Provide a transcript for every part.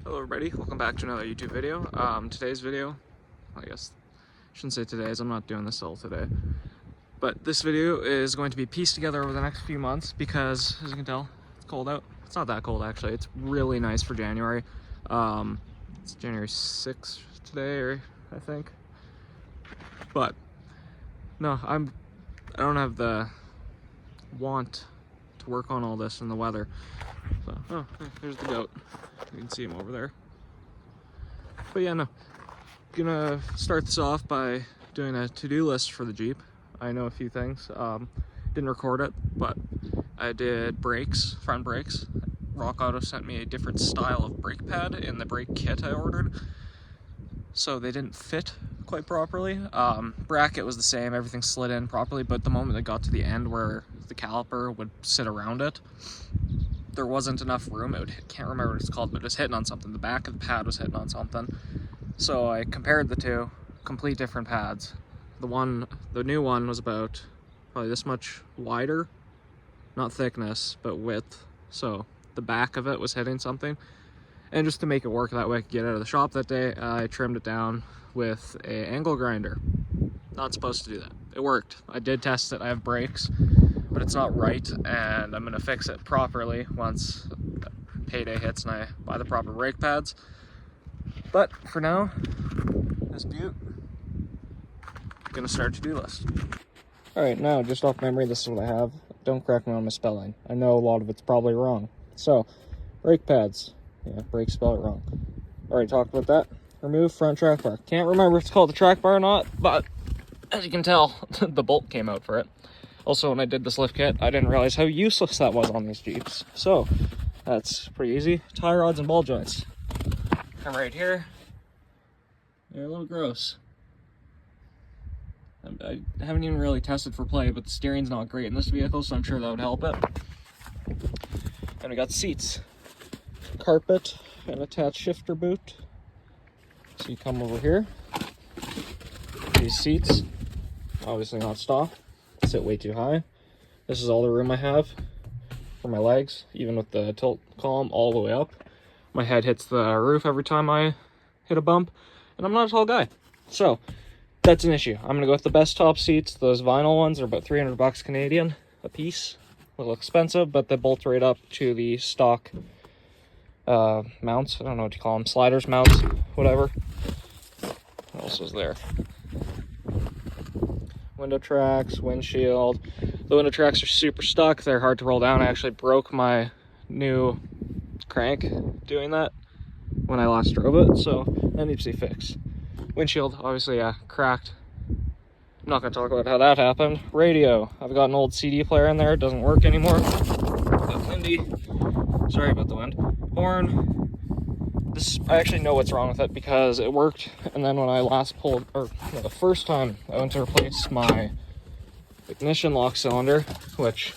Hello everybody, welcome back to another YouTube video. Today's video, I guess I shouldn't say today's, I'm not doing this all today. But this video is going to be pieced together over the next few months because, as you can tell, it's cold out. It's not that cold actually, it's really nice for January. It's January 6th today, I think. But, no, I don't have the want to work on all this in the weather. So, oh, there's the goat. You can see him over there. But yeah, no. Gonna start this off by doing a to-do list for the Jeep. I know a few things. Didn't record it, but I did brakes, front brakes. Rock Auto sent me a different style of brake pad in the brake kit I ordered. So they didn't fit quite properly. Bracket was the same, everything slid in properly, but the moment it got to the end where the caliper would sit around it, there wasn't enough room. Can't remember what it's called, but it was hitting on something. The back of the pad was hitting on something. So I compared the two, complete different pads. The new one was about probably this much wider, not thickness, but width. So the back of it was hitting something. And just to make it work that way, I could get out of the shop that day, I trimmed it down with an angle grinder. Not supposed to do that. It worked. I did test it. I have brakes, but it's not right, and I'm gonna fix it properly once payday hits and I buy the proper brake pads. But for now, this butte, gonna start a to-do list. All right, now just off memory, this is what I have. Don't correct me on my spelling. I know a lot of it's probably wrong. So, brake pads. Yeah, brake spell it wrong. Already talked about that. Remove front track bar. Can't remember if it's called the track bar or not, but as you can tell, the bolt came out for it. Also, when I did this lift kit, I didn't realize how useless that was on these Jeeps. So, that's pretty easy. Tie rods and ball joints. Come right here. They're a little gross. I haven't even really tested for play, but the steering's not great in this vehicle, so I'm sure that would help it. And we got seats. Carpet and attached shifter boot. So you come over here. These seats, obviously not stock, sit way too high. This is all the room I have for my legs, even with the tilt column all the way up. My head hits the roof every time I hit a bump, and I'm not a tall guy. So that's an issue. I'm gonna go with the best top seats. Those vinyl ones are about 300 bucks Canadian a piece. A little expensive, but they bolt right up to the stock mounts. I don't know what you call them, sliders, mounts, whatever. What else was there? Window tracks, windshield. The window tracks are super stuck. They're hard to roll down. I actually broke my new crank doing that when I last drove it, so that needs to be fixed. Windshield, obviously, yeah, cracked. I'm not going to talk about how that happened. Radio. I've got an old CD player in there. It doesn't work anymore. It's windy. Sorry about the wind. Horn. This, I actually know what's wrong with it because it worked, and then when I last pulled, or no, the first time I went to replace my ignition lock cylinder, which,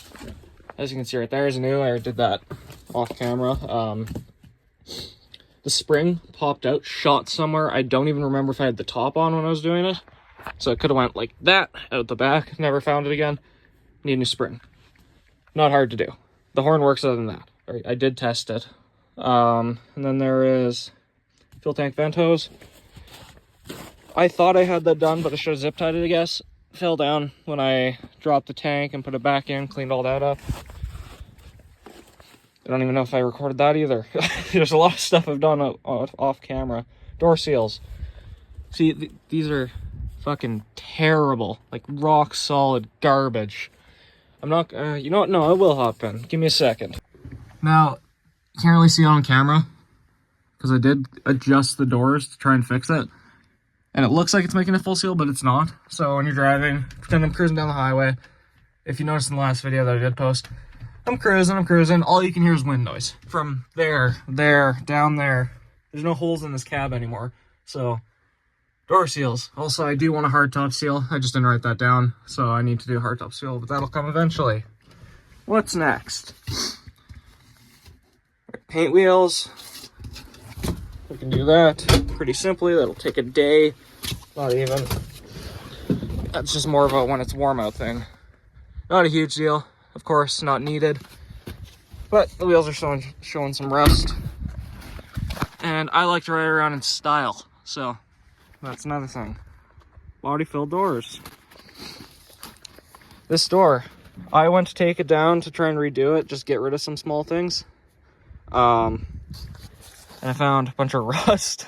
as you can see right there, is new. I did that off camera. The spring popped out, shot somewhere. I don't even remember if I had the top on when I was doing it. So it could have went like that, out the back. Never found it again. Need a new spring. Not hard to do. The horn works other than that. Right, I did test it. And then there is fuel tank vent hose. I thought I had that done, but I should have zip tied it, I guess. Fell down when I dropped the tank and put it back in, cleaned all that up. I don't even know if I recorded that either. There's a lot of stuff I've done off camera. Door seals. See, these are fucking terrible. Like rock solid garbage. I'm not, you know what? No, I will hop in. Give me a second. Now, you can't really see it on camera because I did adjust the doors to try and fix it. And it looks like it's making a full seal, but it's not. So when you're driving, pretend I'm cruising down the highway. If you noticed in the last video that I did post, I'm cruising. All you can hear is wind noise. From there, down there. There's no holes in this cab anymore. So, door seals. Also, I do want a hardtop seal. I just didn't write that down. So I need to do a hardtop seal, but that'll come eventually. What's next? Paint wheels. We can do that pretty simply. That'll take a day. Not even. That's just more of a when it's warm out thing. Not a huge deal. Of course, not needed. But the wheels are showing some rust. and I like to ride around in style. So that's another thing. Body fill doors. This door, I went to take it down to try and redo it, just get rid of some small things. And I found a bunch of rust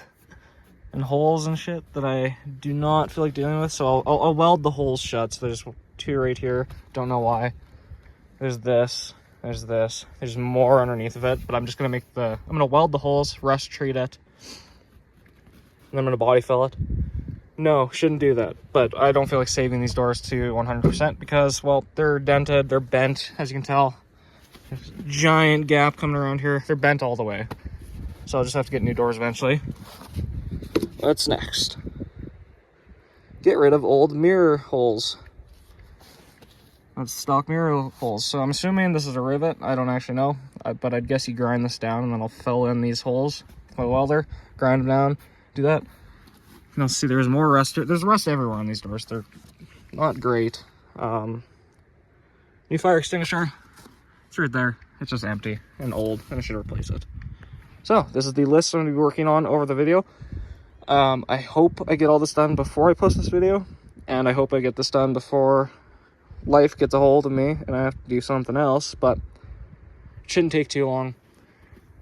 and holes and shit that I do not feel like dealing with. So I'll weld the holes shut. So there's 2 right here. Don't know why. There's this. There's this. There's more underneath of it, but I'm just gonna I'm gonna weld the holes, rust treat it, and I'm gonna body fill it. No, shouldn't do that. But I don't feel like saving these doors to 100% because, well, they're dented, they're bent, as you can tell. There's a giant gap coming around here. They're bent all the way. So I'll just have to get new doors eventually. What's next? Get rid of old mirror holes. That's stock mirror holes. So I'm assuming this is a rivet. I don't actually know. But I'd guess you grind this down and then I'll fill in these holes with my welder. Grind them down. Do that. You'll see there's more rust. There's rust everywhere on these doors. They're not great. New fire extinguisher. It's right there. It's just empty and old and I should replace it. So this is the list I'm going to be working on over the video. I hope I get all this done before I post this video. And I hope I get this done before life gets a hold of me and I have to do something else. But it shouldn't take too long.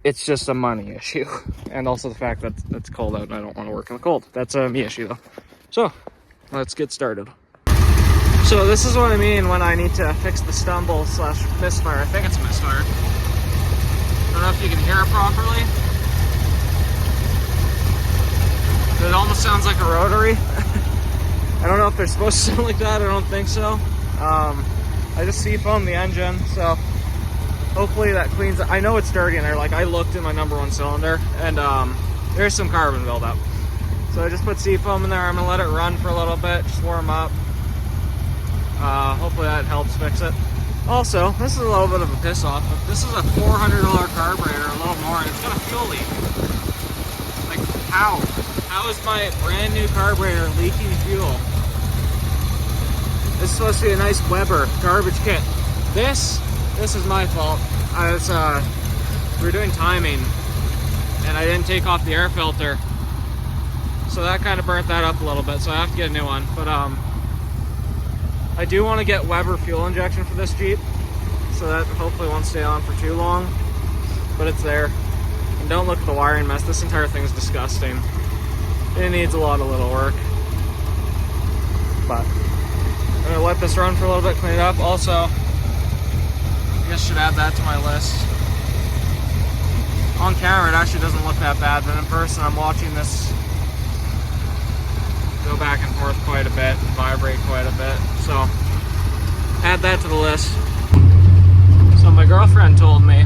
It's just a money issue. And also the fact that it's cold out and I don't want to work in the cold. That's a me issue though. So let's get started. So this is what I mean when I need to fix the stumble slash misfire. I think it's a misfire. I don't know if you can hear it properly. It almost sounds like a rotary. I don't know if they're supposed to sound like that. I don't think so. I just seafoamed the engine, so hopefully that cleans it. I know it's dirty in there. Like I looked in my #1 cylinder and there's some carbon buildup. So I just put seafoam in there. I'm gonna let it run for a little bit, just warm up. Hopefully that helps fix it. Also, this is a little bit of a piss off, but this is a $400 carburetor, a little more, and it's got a fuel leak. Like how? How is my brand new carburetor leaking fuel? This is supposed to be a nice Weber garbage kit. This is my fault. We were doing timing and I didn't take off the air filter. So that kind of burnt that up a little bit. So I have to get a new one. But I do want to get Weber fuel injection for this Jeep. So that hopefully won't stay on for too long. But it's there. And don't look at the wiring mess. This entire thing is disgusting. It needs a lot of little work. But I'm going to let this run for a little bit, clean it up. Also, I guess I should add that to my list. On camera, it actually doesn't look that bad, but in person, I'm watching this go back and forth quite a bit, and vibrate quite a bit. So, add that to the list. So my girlfriend told me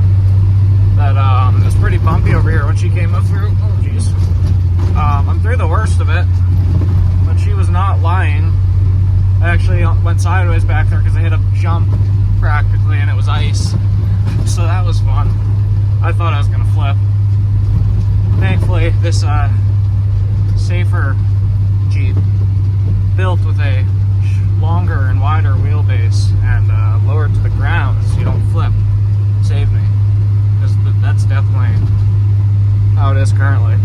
that it was pretty bumpy over here when she came up through. Oh, jeez. I'm through the worst of it, but she was not lying. I actually went sideways back there because I hit a jump practically and it was ice. So that was fun. I thought I was gonna flip. Thankfully, this safer Jeep, built with a longer and wider wheelbase and lowered to the ground so you don't flip, saved me. Because that's definitely how it is currently.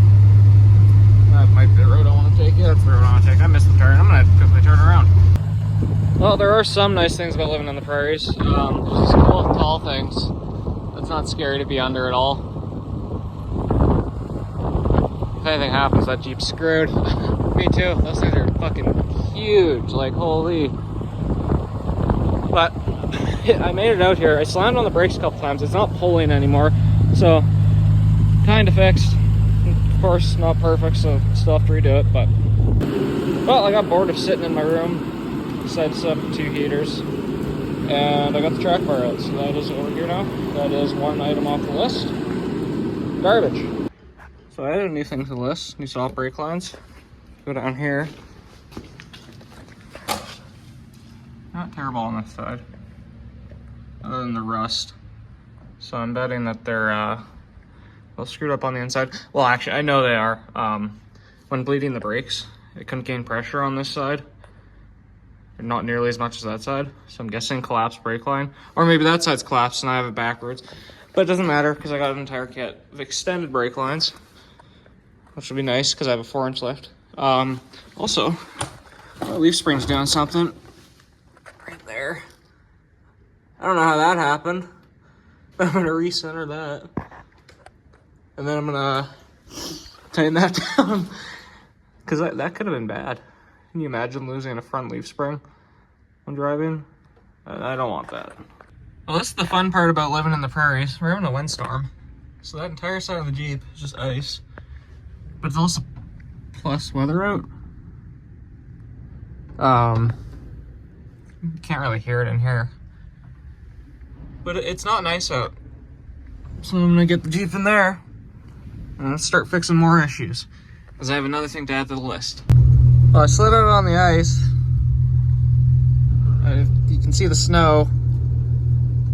That might be the road I want to take. Yeah, that's the road I want to take. I missed the turn. I'm gonna quickly turn around. Well, there are some nice things about living in the prairies. There's these cool tall things. It's not scary to be under at all. If anything happens, that Jeep's screwed. Me too. Those things are fucking huge. Like, holy. But I made it out here. I slammed on the brakes a couple times. It's not pulling anymore. So, kind of fixed. Of course, not perfect, so still have to redo it. But, well, I got bored of sitting in my room. Decided to set up 2 heaters, and I got the track bar out, so that is over here now. That is one item off the list. Garbage. So I added a new thing to the list, new soft brake lines. Go down here. Not terrible on this side, other than the rust. So I'm betting that they're well, screwed up on the inside. Well, actually, I know they are. When bleeding the brakes, it couldn't gain pressure on this side. Not nearly as much as that side, so I'm guessing collapsed brake line, or maybe that side's collapsed and I have it backwards, but it doesn't matter because I got an entire kit of extended brake lines. which will be nice because I have a 4-inch lift. Also, my leaf spring's doing something right there. I don't know how that happened. I'm gonna recenter that. And then I'm gonna tighten that down. Because that could have been bad. Can you imagine losing a front leaf spring when driving? I don't want that. Well, that's the fun part about living in the prairies. We're having a windstorm. So that entire side of the Jeep is just ice. But it's also plus weather out. You can't really hear it in here. But it's not nice out. So I'm gonna get the Jeep in there and let's start fixing more issues. Because I have another thing to add to the list. Well, I slid out on the ice. You can see the snow.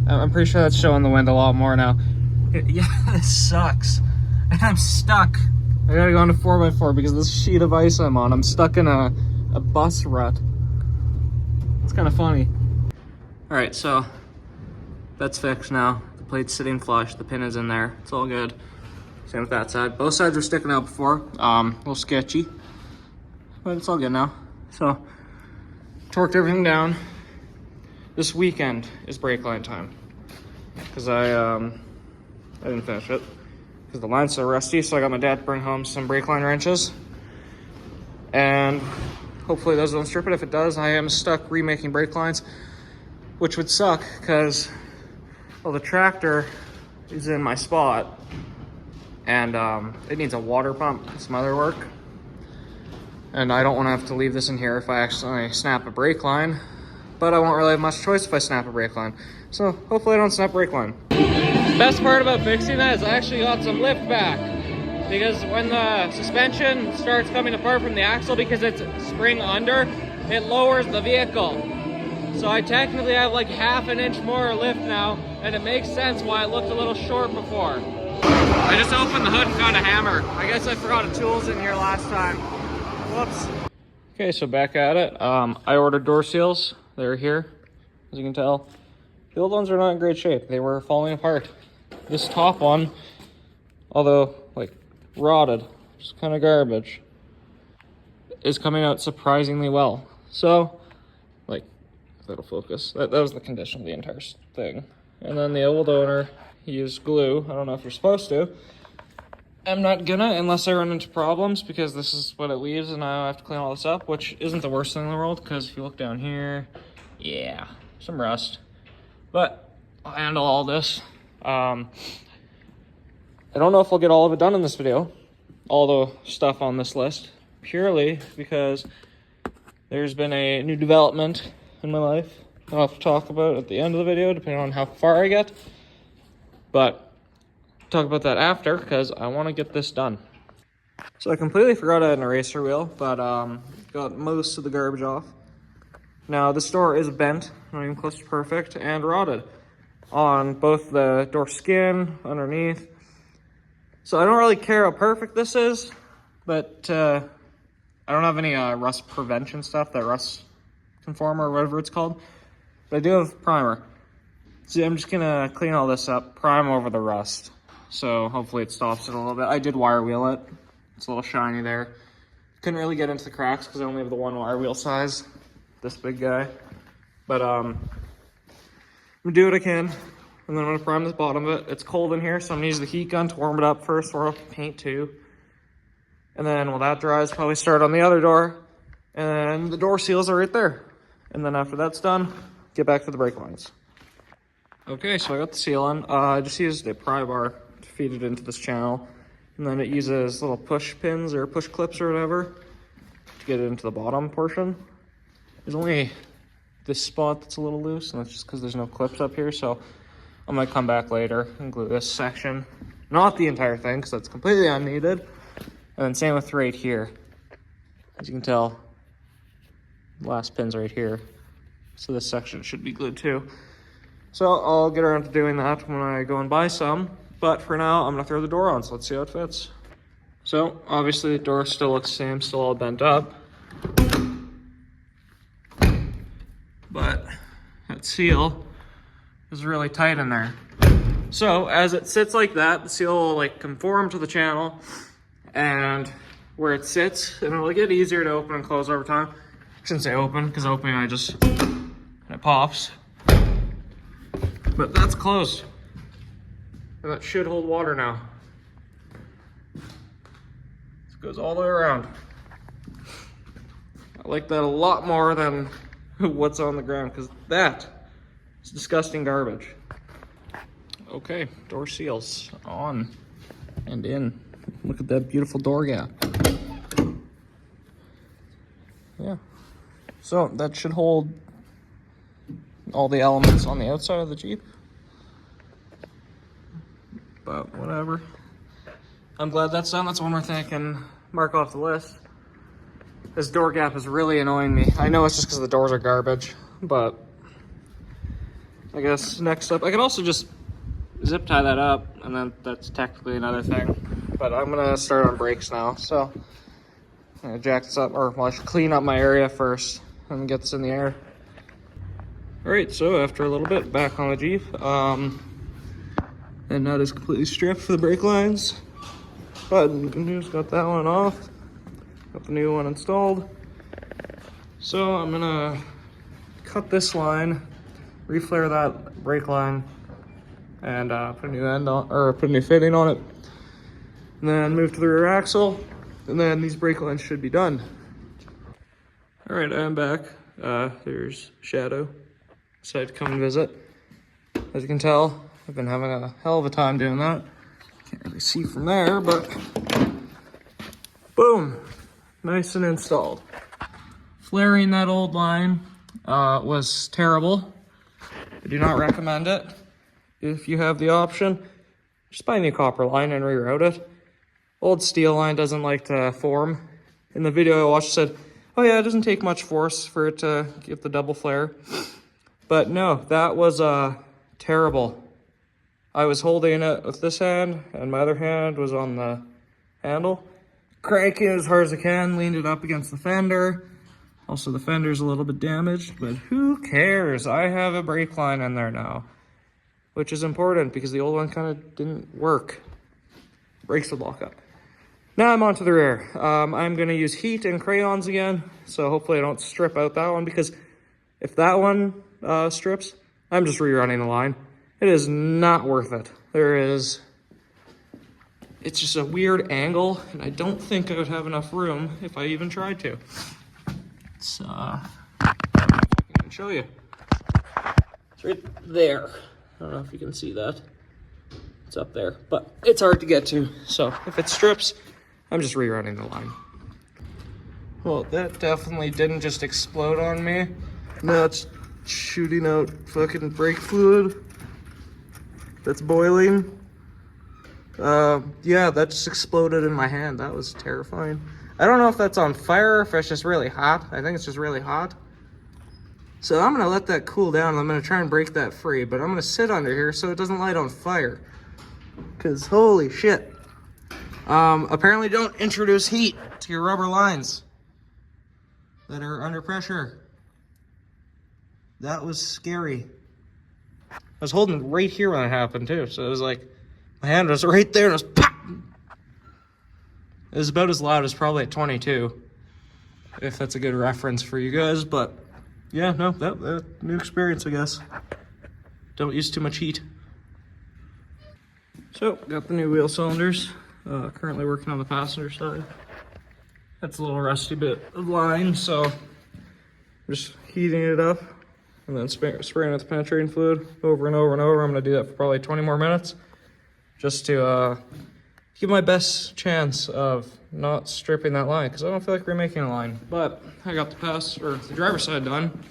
I'm pretty sure that's showing the wind a lot more now. Yeah, this sucks. And I'm stuck. I gotta go on a 4x4 because of this sheet of ice I'm on. I'm stuck in a bus rut. It's kind of funny. Alright, so that's fixed now. The plate's sitting flush. The pin is in there. It's all good. Same with that side. Both sides were sticking out before. A little sketchy. But it's all good now. So, torqued everything down. This weekend is brake line time. Because I didn't finish it. Because the line's so rusty, so I got my dad to bring home some brake line wrenches. And hopefully those don't strip it. If it does, I am stuck remaking brake lines. Which would suck, because, well, the tractor is in my spot. And it needs a water pump and some other work. And I don't want to have to leave this in here if I accidentally snap a brake line. But I won't really have much choice if I snap a brake line. So hopefully I don't snap brake line. The best part about fixing that is I actually got some lift back. Because when the suspension starts coming apart from the axle because it's spring under, it lowers the vehicle. So I technically have like half an inch more lift now, and it makes sense why it looked a little short before. I just opened the hood and found a hammer. I guess I forgot the tools in here last time. Whoops. Okay, so back at it. I ordered door seals. They're here, as you can tell. The old ones are not in great shape. They were falling apart. This top one, although like rotted, just kind of garbage, is coming out surprisingly well. So, like, that'll focus. That was the condition of the entire thing. And then the old owner used glue. I don't know if you're supposed to. I'm not gonna unless I run into problems because this is what it leaves and I have to clean all this up, which isn't the worst thing in the world because if you look down here, yeah, some rust. But I'll handle all this. I don't know if I'll get all of it done in this video, all the stuff on this list, purely because there's been a new development in my life I'll have to talk about at the end of the video, depending on how far I get. But talk about that after because I want to get this done. So I completely forgot I had an eraser wheel, but got most of the garbage off. Now this door is bent, not even close to perfect, and rotted on both the door skin, underneath. So I don't really care how perfect this is, but I don't have any rust prevention stuff, that rust conformer or whatever it's called. But I do have primer. So I'm just gonna clean all this up, prime over the rust. So hopefully it stops it a little bit. I did wire wheel it. It's a little shiny there. Couldn't really get into the cracks because I only have the one wire wheel size. This big guy. But I'm gonna do what I can. And then I'm gonna prime the bottom of it. It's cold in here, so I'm gonna use the heat gun to warm it up first, warm up the paint too. And then while that dries, probably start on the other door. And the door seals are right there. And then after that's done, get back to the brake lines. Okay, so I got the seal on. I just used a pry bar to feed it into this channel. And then it uses little push pins or push clips or whatever to get it into the bottom portion. There's only this spot that's a little loose, and that's just because there's no clips up here. So I might come back later and glue this section. Not the entire thing, because that's completely unneeded. And then same with right here. As you can tell, the last pin's right here. So this section should be glued too. So I'll get around to doing that when I go and buy some. But for now, I'm gonna throw the door on, so let's see how it fits. So obviously the door still looks the same, still all bent up. But that seal is really tight in there. So as it sits like that, the seal will like conform to the channel and where it sits, and it'll get easier to open and close over time. I shouldn't say open, because opening it pops. But that's closed. And that should hold water now. This goes all the way around. I like that a lot more than what's on the ground, because that is disgusting garbage. Okay, door seals on and in. Look at that beautiful door gap. Yeah. So that should hold all the elements on the outside of the Jeep. But whatever. I'm glad that's done. That's one more thing I can mark off the list. This door gap is really annoying me. I know it's just because the doors are garbage, but I guess next up, I can also just zip tie that up, and then that's technically another thing. But I'm gonna start on brakes now. So I'm gonna jack this up, or well, I should clean up my area first and get this in the air. All right, so after a little bit, back on the Jeep. And nut is completely stripped for the brake lines. But good news, got that one off. Got the new one installed. So I'm gonna cut this line, reflare that brake line, and put a new end on, or put a new fitting on it. And then move to the rear axle, and then these brake lines should be done. All right, I'm back. There's Shadow. Decided to come and visit. As you can tell, I've been having a hell of a time doing that. Can't really see from there, but boom, nice and installed. Flaring that old line was terrible. I do not recommend it. If you have the option, just buy a new copper line and reroute it. Old steel line doesn't like to form. In the video I watched, it said, oh yeah, it doesn't take much force for it to get the double flare. But no, that was terrible. I was holding it with this hand, and my other hand was on the handle. Cranking it as hard as I can, leaned it up against the fender. Also, the fender's a little bit damaged, but who cares? I have a brake line in there now, which is important because the old one kind of didn't work. Brakes will lock up. Now I'm onto the rear. I'm going to use heat and crayons again, so hopefully I don't strip out that one, because if that one strips, I'm just rerunning the line. It is not worth it. It's just a weird angle, and I don't think I would have enough room if I even tried to. It's, I can show you. It's right there. I don't know if you can see that. It's up there, but it's hard to get to. So if it strips, I'm just rerunning the line. Well, that definitely didn't just explode on me. Now it's shooting out fucking brake fluid that's boiling. Yeah, that just exploded in my hand. That was terrifying. I don't know if that's on fire or if it's just really hot. I think it's just really hot. So I'm gonna let that cool down. I'm gonna try and break that free, but I'm gonna sit under here so it doesn't light on fire. Cause holy shit. Apparently don't introduce heat to your rubber lines that are under pressure. That was scary. I was holding it right here when it happened too. So it was like, my hand was right there and it was pop! It was about as loud as probably at 22. If that's a good reference for you guys, but yeah, no, that new experience, I guess. Don't use too much heat. So, got the new wheel cylinders. Currently working on the passenger side. That's a little rusty bit of line, so I'm just heating it up and then spraying it with penetrating fluid over and over and over. I'm gonna do that for probably 20 more minutes just to give my best chance of not stripping that line, because I don't feel like remaking a line. But I got the driver's side done.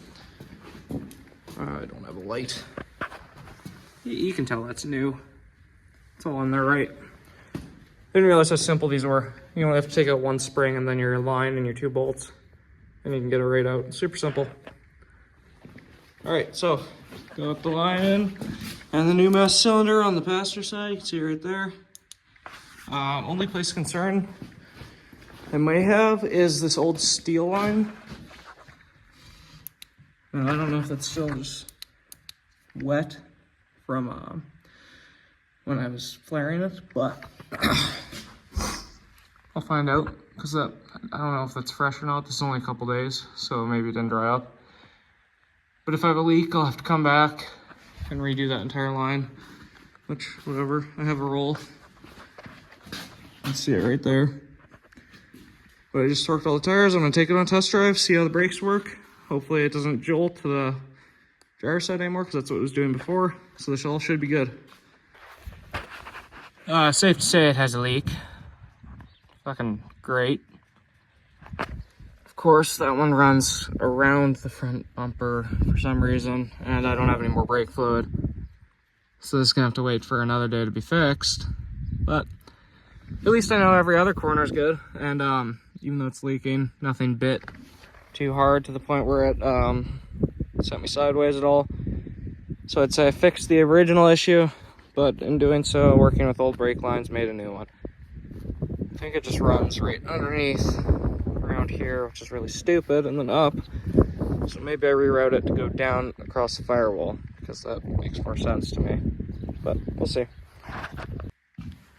I don't have a light. You can tell that's new. It's all in there right. Didn't realize how simple these were. You only have to take out one spring and then your line and your 2 bolts, and you can get it right out. Super simple. All right, so got the line in and the new mass cylinder on the passenger side. You can see it right there. Only place of concern I may have is this old steel line. I don't know if that's still just wet from when I was flaring it, but I'll find out, because I don't know if that's fresh or not. This is only a couple days, so maybe it didn't dry up. But if I have a leak, I'll have to come back and redo that entire line, which, whatever, I have a roll. You can see it right there. But I just torqued all the tires. I'm gonna take it on a test drive, see how the brakes work. Hopefully it doesn't jolt to the driver's side anymore, because that's what it was doing before. So this all should be good. Safe to say it has a leak. Fucking great. Of course, that one runs around the front bumper for some reason, and I don't have any more brake fluid. So this is gonna have to wait for another day to be fixed. But at least I know every other corner is good, and even though it's leaking, nothing bit too hard to the point where it sent me sideways at all. So I'd say I fixed the original issue, but in doing so, working with old brake lines made a new one. I think it just runs right underneath around here, which is really stupid, and then up. So maybe I reroute it to go down across the firewall, because that makes more sense to me. But we'll see.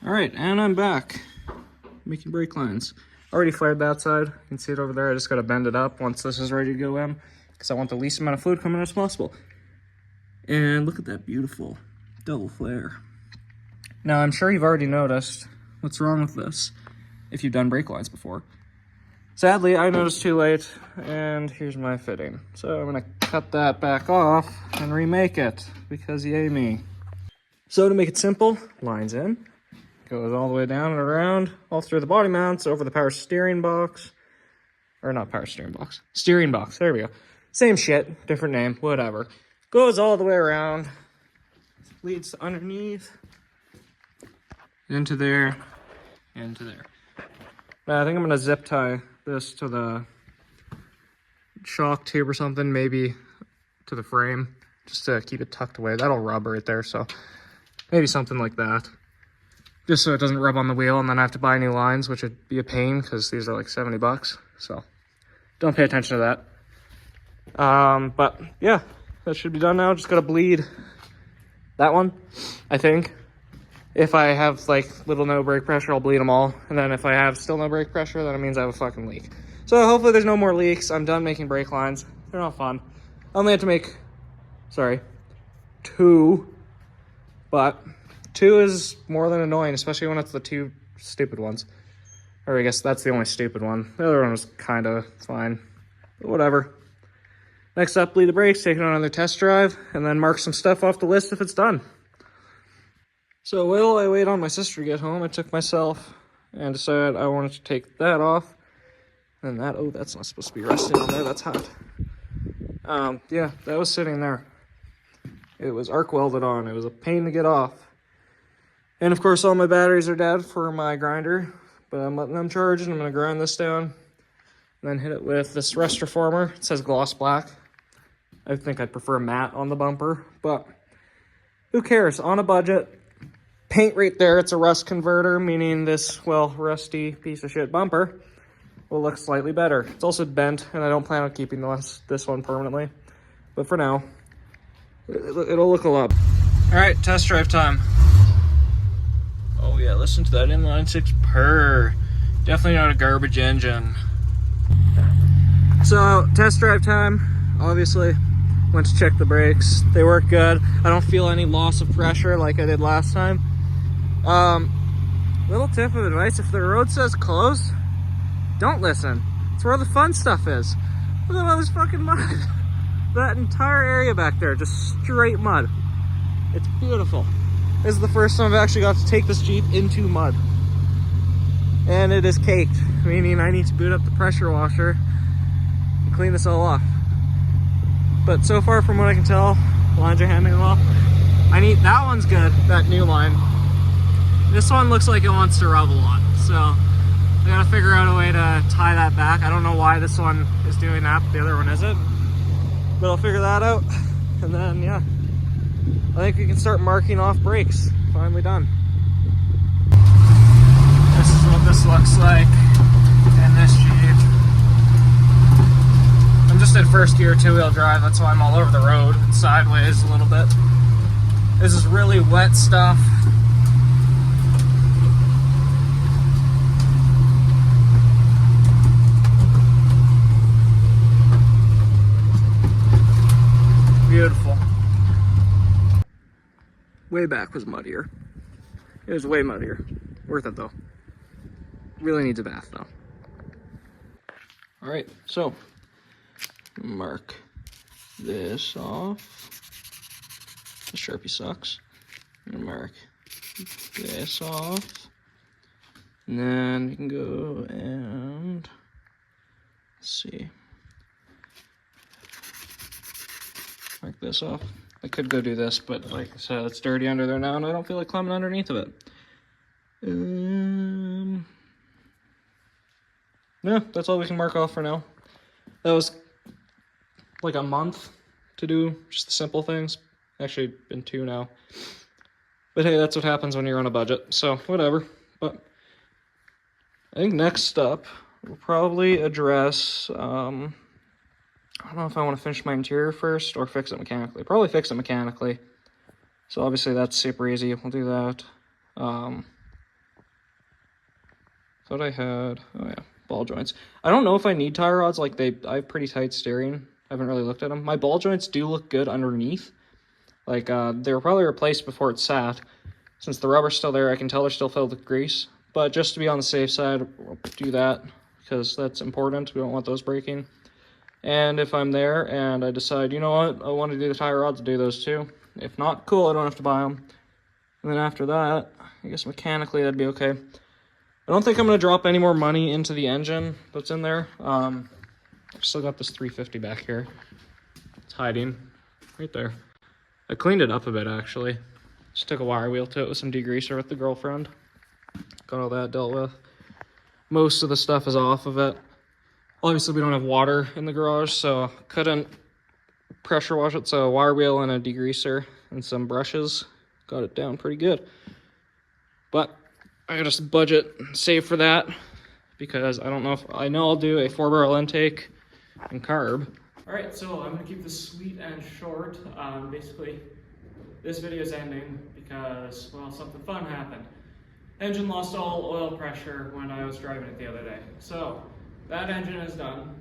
All right, and I'm back making brake lines. Already flared that side. You can see it over there. I just got to bend it up once this is ready to go in, because I want the least amount of fluid coming in as possible. And look at that beautiful double flare. Now, I'm sure you've already noticed what's wrong with this if you've done brake lines before. Sadly, I noticed too late, and here's my fitting. So I'm gonna cut that back off and remake it, because yay me. So to make it simple, lines in, goes all the way down and around, all through the body mounts, over the power steering box, or not power steering box, steering box, there we go. Same shit, different name, whatever. Goes all the way around, leads to underneath, into there, into there. Now, I think I'm gonna zip tie this to the shock tube or something, maybe to the frame, just to keep it tucked away. That'll rub right there, so maybe something like that. Just so it doesn't rub on the wheel, and then I have to buy new lines, which would be a pain, because these are like 70 bucks, so don't pay attention to that. But yeah, that should be done now. Just gotta bleed that one, I think. If I have like little no brake pressure, I'll bleed them all. And then if I have still no brake pressure, then it means I have a fucking leak. So hopefully there's no more leaks. I'm done making brake lines. They're not fun. I only had to make, two. But 2 is more than annoying, especially when it's the 2 stupid ones. Or I guess that's the only stupid one. The other one was kind of fine. But whatever. Next up, bleed the brakes, take it on another test drive, and then mark some stuff off the list if it's done. So while I wait on my sister to get home, I took myself and decided I wanted to take that off. And that, oh, that's not supposed to be resting on there, that's hot. Yeah, that was sitting there. It was arc welded on, it was a pain to get off. And of course all my batteries are dead for my grinder, but I'm letting them charge and I'm gonna grind this down. And then hit it with this rust reformer. It says gloss black. I think I'd prefer matte on the bumper, but who cares, on a budget. Paint right there, it's a rust converter, meaning this, well, rusty piece of shit bumper will look slightly better. It's also bent, and I don't plan on keeping this one permanently. But for now, it'll look a lot. All right, test drive time. Oh yeah, listen to that inline 6 purr. Definitely not a garbage engine. So, test drive time, obviously. Went to check the brakes. They work good. I don't feel any loss of pressure like I did last time. Little tip of advice, if the road says closed, don't listen. It's where the fun stuff is. Look at all this fucking mud. That entire area back there, just straight mud. It's beautiful. This is the first time I've actually got to take this Jeep into mud. And it is caked, meaning I need to boot up the pressure washer and clean this all off. But so far, from what I can tell, lines are handling well. That one's good, that new line. This one looks like it wants to rub a lot, so I gotta figure out a way to tie that back. I don't know why this one is doing that, but the other one isn't. But I'll figure that out, and then, yeah. I think we can start marking off brakes. Finally done. This is what this looks like in this Jeep. I'm just in first gear 2-wheel drive, that's why I'm all over the road and sideways a little bit. This is really wet stuff. way back was muddier. It was way muddier. Worth it though. Really needs a bath now. All right, so mark this off. The Sharpie sucks. I'm gonna mark this off. And then we can go and let's see. Mark this off. I could go do this, but like I said, it's dirty under there now and I don't feel like climbing underneath of it. Yeah, that's all we can mark off for now. That was like a month to do just the simple things. Actually, been 2 now. But hey, that's what happens when you're on a budget, so whatever. But I think next up, we'll probably address, I don't know if I want to finish my interior first or fix it mechanically. Probably fix it mechanically. So obviously that's super easy. We'll do that. Thought I had, oh yeah, ball joints. I don't know if I need tie rods. Like I have pretty tight steering. I haven't really looked at them. My ball joints do look good underneath. Like they were probably replaced before it sat. Since the rubber's still there, I can tell they're still filled with grease. But just to be on the safe side, we'll do that because that's important. We don't want those breaking. And if I'm there and I decide, you know what, I want to do the tie rods, I'll do those too. If not, cool, I don't have to buy them. And then after that, I guess mechanically that'd be okay. I don't think I'm going to drop any more money into the engine that's in there. I've still got this 350 back here. It's hiding right there. I cleaned it up a bit, actually. Just took a wire wheel to it with some degreaser with the girlfriend. Got all that dealt with. Most of the stuff is off of it. Obviously, we don't have water in the garage, so couldn't pressure wash it. So a wire wheel and a degreaser and some brushes. Got it down pretty good. But I gotta just budget and save for that because I don't know if I know I'll do a 4-barrel intake and carb. All right, so I'm gonna keep this sweet and short. Basically, this video is ending because, well, something fun happened. Engine lost all oil pressure when I was driving it the other day. So that engine is done.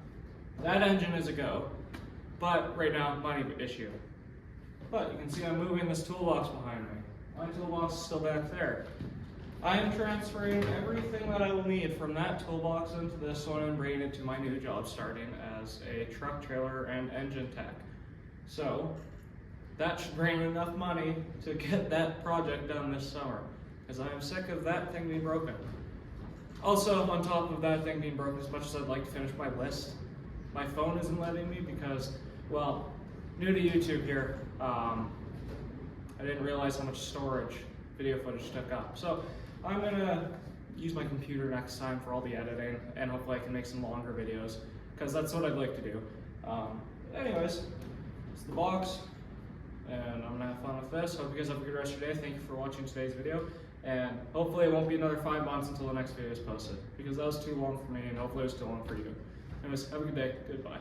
That engine is a go. But right now, money issue. But you can see I'm moving this toolbox behind me. My toolbox is still back there. I am transferring everything that I will need from that toolbox into this one and bringing it to my new job starting as a truck, trailer, and engine tech. So that should bring enough money to get that project done this summer, because I am sick of that thing being broken. Also, on top of that thing being broken, as much as I'd like to finish my list, my phone isn't letting me because, well, new to YouTube here, I didn't realize how much storage video footage took up. So I'm gonna use my computer next time for all the editing, and hopefully I can make some longer videos, because that's what I'd like to do. Anyways, it's the box, and I'm gonna have fun with this. Hope you guys have a good rest of your day. Thank you for watching today's video, and hopefully it won't be another 5 months until the next video is posted, because that was too long for me, and hopefully it was too long for you. Anyways, have a good day. Goodbye.